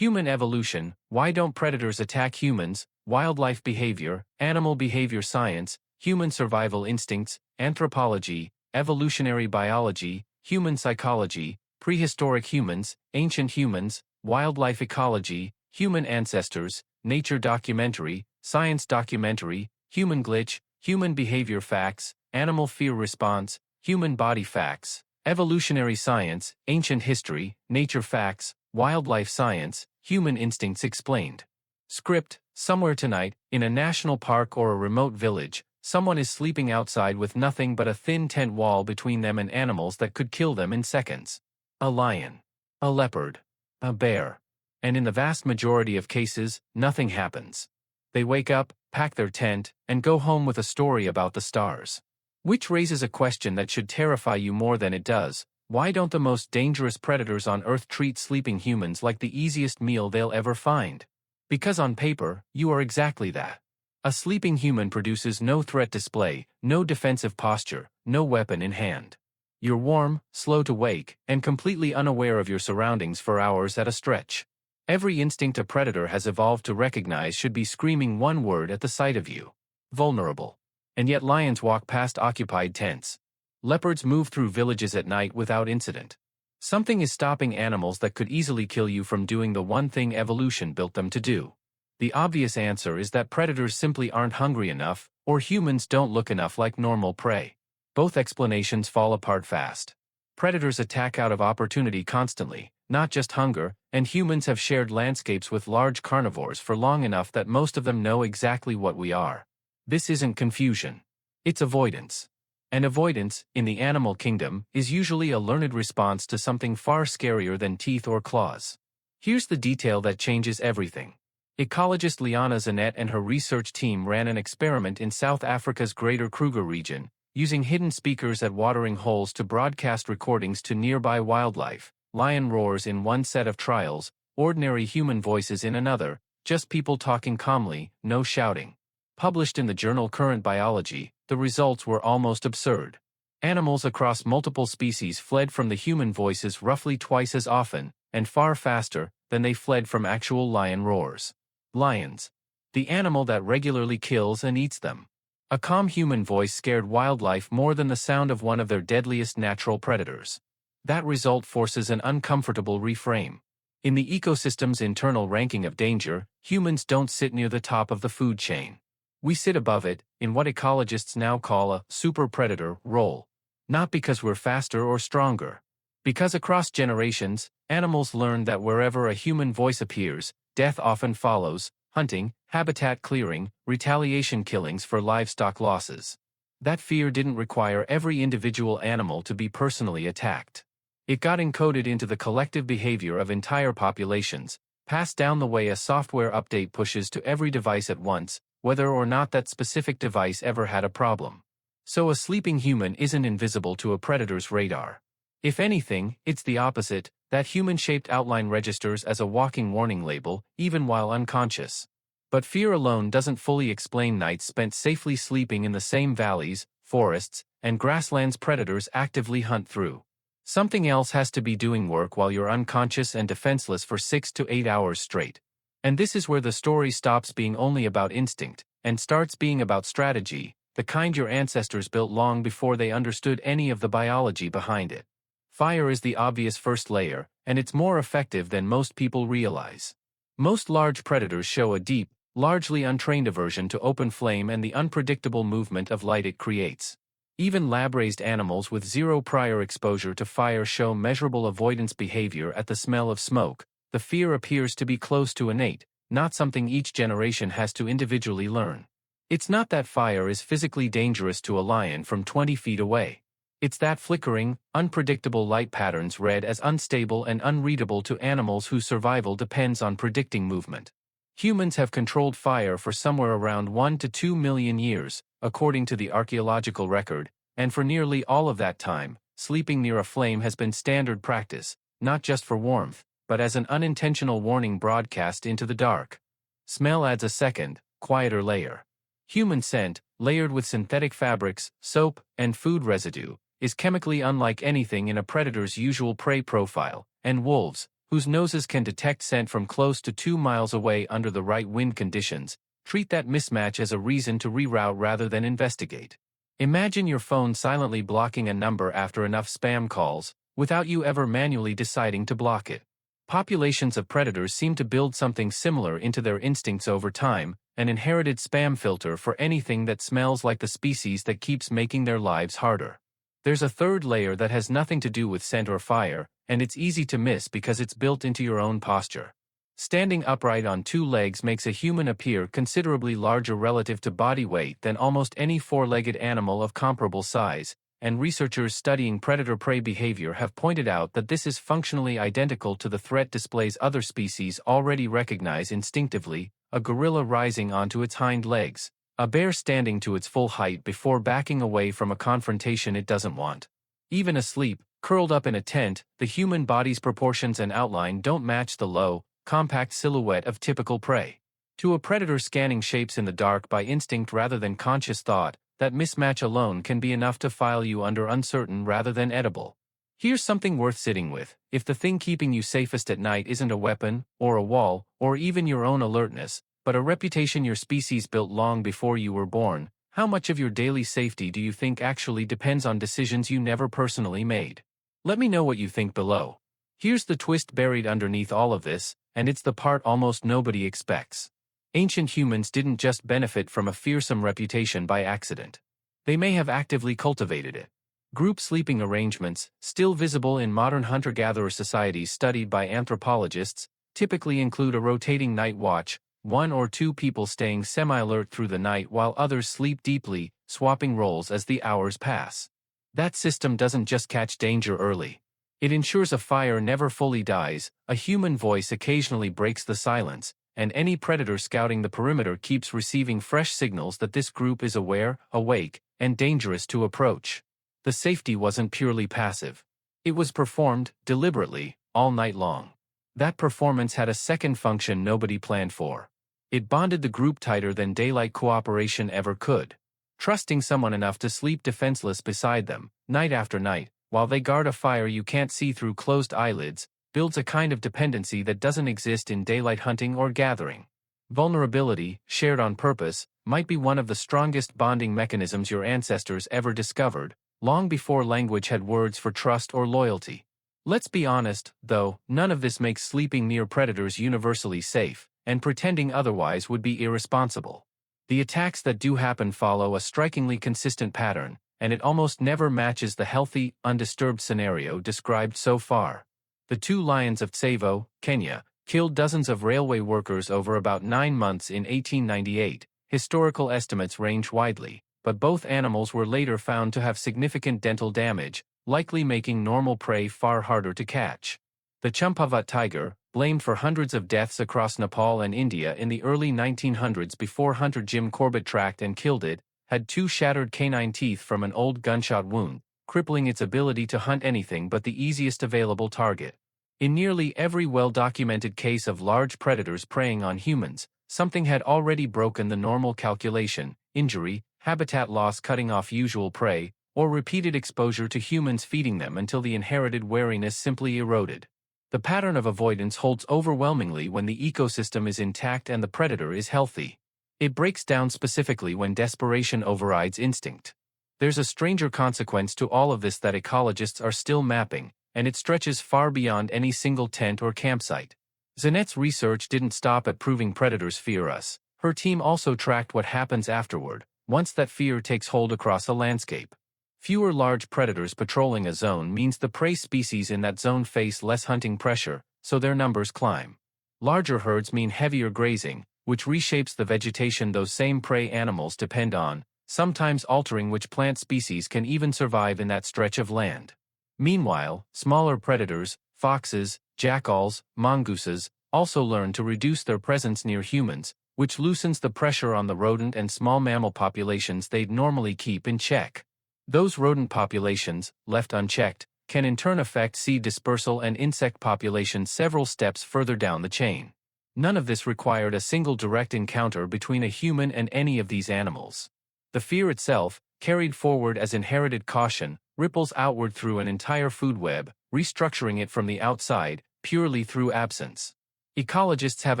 Human evolution, why don't predators attack humans, wildlife behavior, animal behavior science, human survival instincts, anthropology, evolutionary biology, human psychology, prehistoric humans, ancient humans, wildlife ecology, human ancestors, nature documentary, science documentary, human glitch, human behavior facts, animal fear response, human body facts, evolutionary science, ancient history, nature facts, wildlife science, human instincts explained. Script: somewhere tonight, in a national park or a remote village, someone is sleeping outside with nothing but a thin tent wall between them and animals that could kill them in seconds. A lion. A leopard. A bear. And in the vast majority of cases, nothing happens. They wake up, pack their tent, and go home with a story about the stars. Which raises a question that should terrify you more than it does. Why don't the most dangerous predators on Earth treat sleeping humans like the easiest meal they'll ever find? Because on paper, you are exactly that. A sleeping human produces no threat display, no defensive posture, no weapon in hand. You're warm, slow to wake, and completely unaware of your surroundings for hours at a stretch. Every instinct a predator has evolved to recognize should be screaming one word at the sight of you: vulnerable. And yet lions walk past occupied tents. Leopards move through villages at night without incident. Something is stopping animals that could easily kill you from doing the one thing evolution built them to do. The obvious answer is that predators simply aren't hungry enough, or humans don't look enough like normal prey. Both explanations fall apart fast. Predators attack out of opportunity constantly, not just hunger, and humans have shared landscapes with large carnivores for long enough that most of them know exactly what we are. This isn't confusion. It's avoidance. And avoidance, in the animal kingdom, is usually a learned response to something far scarier than teeth or claws. Here's the detail that changes everything. Ecologist Liana Zanet and her research team ran an experiment in South Africa's Greater Kruger region, using hidden speakers at watering holes to broadcast recordings to nearby wildlife. Lion roars in one set of trials, ordinary human voices in another, just people talking calmly, no shouting. Published in the journal Current Biology, the results were almost absurd. Animals across multiple species fled from the human voices roughly twice as often, and far faster, than they fled from actual lion roars. Lions. The animal that regularly kills and eats them. A calm human voice scared wildlife more than the sound of one of their deadliest natural predators. That result forces an uncomfortable reframe. In the ecosystem's internal ranking of danger, humans don't sit near the top of the food chain. We sit above it, in what ecologists now call a super predator role. Not because we're faster or stronger. Because across generations, animals learn that wherever a human voice appears, death often follows: hunting, habitat clearing, retaliation killings for livestock losses. That fear didn't require every individual animal to be personally attacked. It got encoded into the collective behavior of entire populations, passed down the way a software update pushes to every device at once, whether or not that specific device ever had a problem. So a sleeping human isn't invisible to a predator's radar. If anything, it's the opposite. That human-shaped outline registers as a walking warning label, even while unconscious. But fear alone doesn't fully explain nights spent safely sleeping in the same valleys, forests, and grasslands predators actively hunt through. Something else has to be doing work while you're unconscious and defenseless for 6 to 8 hours straight. And this is where the story stops being only about instinct, and starts being about strategy, the kind your ancestors built long before they understood any of the biology behind it. Fire is the obvious first layer, and it's more effective than most people realize. Most large predators show a deep, largely untrained aversion to open flame and the unpredictable movement of light it creates. Even lab-raised animals with zero prior exposure to fire show measurable avoidance behavior at the smell of smoke. The fear appears to be close to innate, not something each generation has to individually learn. It's not that fire is physically dangerous to a lion from 20 feet away. It's that flickering, unpredictable light patterns read as unstable and unreadable to animals whose survival depends on predicting movement. Humans have controlled fire for somewhere around 1 to 2 million years, according to the archaeological record, and for nearly all of that time, sleeping near a flame has been standard practice, not just for warmth, but as an unintentional warning broadcast into the dark. Smell adds a second, quieter layer. Human scent, layered with synthetic fabrics, soap, and food residue, is chemically unlike anything in a predator's usual prey profile, and wolves, whose noses can detect scent from close to 2 miles away under the right wind conditions, treat that mismatch as a reason to reroute rather than investigate. Imagine your phone silently blocking a number after enough spam calls, without you ever manually deciding to block it. Populations of predators seem to build something similar into their instincts over time, an inherited spam filter for anything that smells like the species that keeps making their lives harder. There's a third layer that has nothing to do with scent or fire, and it's easy to miss because it's built into your own posture. Standing upright on 2 legs makes a human appear considerably larger relative to body weight than almost any 4-legged animal of comparable size, and researchers studying predator-prey behavior have pointed out that this is functionally identical to the threat displays other species already recognize instinctively: a gorilla rising onto its hind legs, a bear standing to its full height before backing away from a confrontation it doesn't want. Even asleep, curled up in a tent, the human body's proportions and outline don't match the low, compact silhouette of typical prey. To a predator scanning shapes in the dark by instinct rather than conscious thought, that mismatch alone can be enough to file you under uncertain rather than edible. Here's something worth sitting with: if the thing keeping you safest at night isn't a weapon, or a wall, or even your own alertness, but a reputation your species built long before you were born, how much of your daily safety do you think actually depends on decisions you never personally made? Let me know what you think below. Here's the twist buried underneath all of this, and it's the part almost nobody expects. Ancient humans didn't just benefit from a fearsome reputation by accident. They may have actively cultivated it. Group sleeping arrangements, still visible in modern hunter-gatherer societies studied by anthropologists, typically include a rotating night watch, 1 or 2 people staying semi-alert through the night while others sleep deeply, swapping roles as the hours pass. That system doesn't just catch danger early. It ensures a fire never fully dies, a human voice occasionally breaks the silence, and any predator scouting the perimeter keeps receiving fresh signals that this group is aware, awake, and dangerous to approach. The safety wasn't purely passive. It was performed, deliberately, all night long. That performance had a second function nobody planned for. It bonded the group tighter than daylight cooperation ever could. Trusting someone enough to sleep defenseless beside them, night after night, while they guard a fire you can't see through closed eyelids, builds a kind of dependency that doesn't exist in daylight hunting or gathering. Vulnerability, shared on purpose, might be one of the strongest bonding mechanisms your ancestors ever discovered, long before language had words for trust or loyalty. Let's be honest, though, none of this makes sleeping near predators universally safe, and pretending otherwise would be irresponsible. The attacks that do happen follow a strikingly consistent pattern, and it almost never matches the healthy, undisturbed scenario described so far. The 2 lions of Tsavo, Kenya, killed dozens of railway workers over about 9 months in 1898. Historical estimates range widely, but both animals were later found to have significant dental damage, likely making normal prey far harder to catch. The Champavat tiger, blamed for hundreds of deaths across Nepal and India in the early 1900s before hunter Jim Corbett tracked and killed it, had 2 shattered canine teeth from an old gunshot wound, crippling its ability to hunt anything but the easiest available target. In nearly every well-documented case of large predators preying on humans, something had already broken the normal calculation: injury, habitat loss cutting off usual prey, or repeated exposure to humans feeding them until the inherited wariness simply eroded. The pattern of avoidance holds overwhelmingly when the ecosystem is intact and the predator is healthy. It breaks down specifically when desperation overrides instinct. There's a stranger consequence to all of this that ecologists are still mapping, and it stretches far beyond any single tent or campsite. Zanette's research didn't stop at proving predators fear us. Her team also tracked what happens afterward, once that fear takes hold across a landscape. Fewer large predators patrolling a zone means the prey species in that zone face less hunting pressure, so their numbers climb. Larger herds mean heavier grazing, which reshapes the vegetation those same prey animals depend on, sometimes altering which plant species can even survive in that stretch of land. Meanwhile, smaller predators, foxes, jackals, mongooses, also learn to reduce their presence near humans, which loosens the pressure on the rodent and small mammal populations they'd normally keep in check. Those rodent populations, left unchecked, can in turn affect seed dispersal and insect populations several steps further down the chain. None of this required a single direct encounter between a human and any of these animals. The fear itself, carried forward as inherited caution, ripples outward through an entire food web, restructuring it from the outside, purely through absence. Ecologists have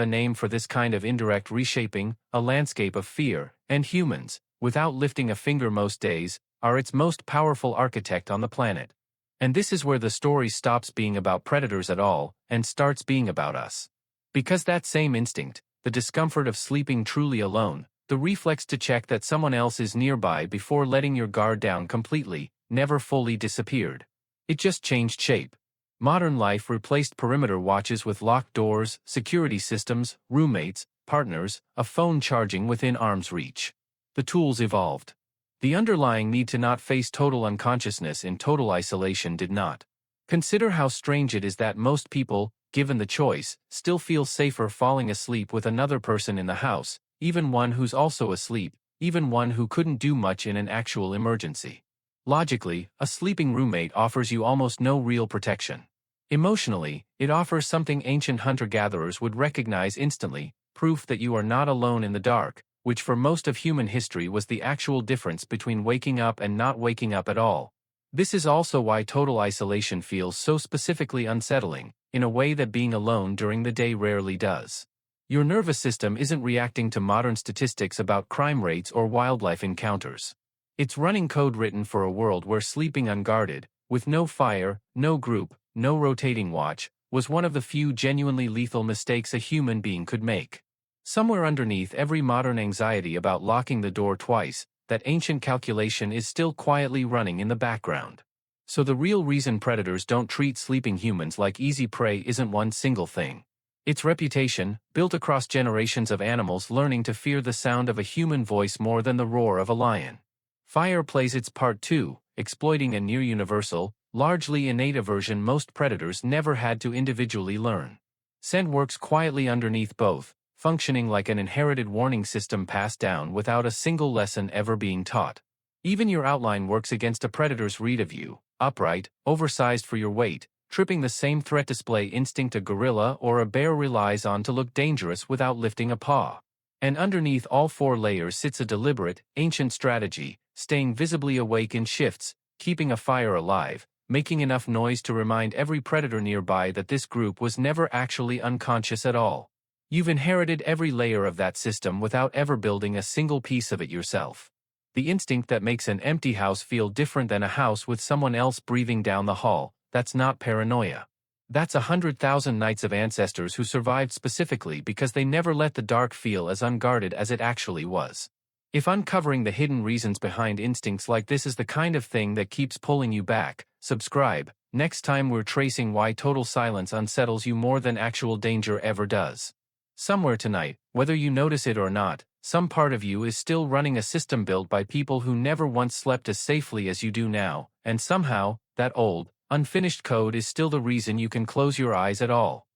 a name for this kind of indirect reshaping, a landscape of fear, and humans, without lifting a finger most days, are its most powerful architect on the planet. And this is where the story stops being about predators at all, and starts being about us. Because that same instinct, the discomfort of sleeping truly alone, the reflex to check that someone else is nearby before letting your guard down completely, never fully disappeared. It just changed shape. Modern life replaced perimeter watches with locked doors, security systems, roommates, partners, a phone charging within arm's reach. The tools evolved. The underlying need to not face total unconsciousness in total isolation did not. Consider how strange it is that most people, given the choice, still feel safer falling asleep with another person in the house, even one who's also asleep, even one who couldn't do much in an actual emergency. Logically, a sleeping roommate offers you almost no real protection. Emotionally, it offers something ancient hunter-gatherers would recognize instantly, proof that you are not alone in the dark, which for most of human history was the actual difference between waking up and not waking up at all. This is also why total isolation feels so specifically unsettling, in a way that being alone during the day rarely does. Your nervous system isn't reacting to modern statistics about crime rates or wildlife encounters. It's running code written for a world where sleeping unguarded, with no fire, no group, no rotating watch, was one of the few genuinely lethal mistakes a human being could make. Somewhere underneath every modern anxiety about locking the door twice, that ancient calculation is still quietly running in the background. So the real reason predators don't treat sleeping humans like easy prey isn't one single thing. Its reputation, built across generations of animals learning to fear the sound of a human voice more than the roar of a lion. Fire plays its part too, exploiting a near-universal, largely innate aversion most predators never had to individually learn. Scent works quietly underneath both, functioning like an inherited warning system passed down without a single lesson ever being taught. Even your outline works against a predator's read of you, upright, oversized for your weight, tripping the same threat display instinct a gorilla or a bear relies on to look dangerous without lifting a paw. And underneath all four layers sits a deliberate, ancient strategy, staying visibly awake in shifts, keeping a fire alive, making enough noise to remind every predator nearby that this group was never actually unconscious at all. You've inherited every layer of that system without ever building a single piece of it yourself. The instinct that makes an empty house feel different than a house with someone else breathing down the hall, that's not paranoia. That's 100,000 nights of ancestors who survived specifically because they never let the dark feel as unguarded as it actually was. If uncovering the hidden reasons behind instincts like this is the kind of thing that keeps pulling you back, subscribe. Next time we're tracing why total silence unsettles you more than actual danger ever does. Somewhere tonight, whether you notice it or not, some part of you is still running a system built by people who never once slept as safely as you do now, and somehow, that old, unfinished code is still the reason you can close your eyes at all.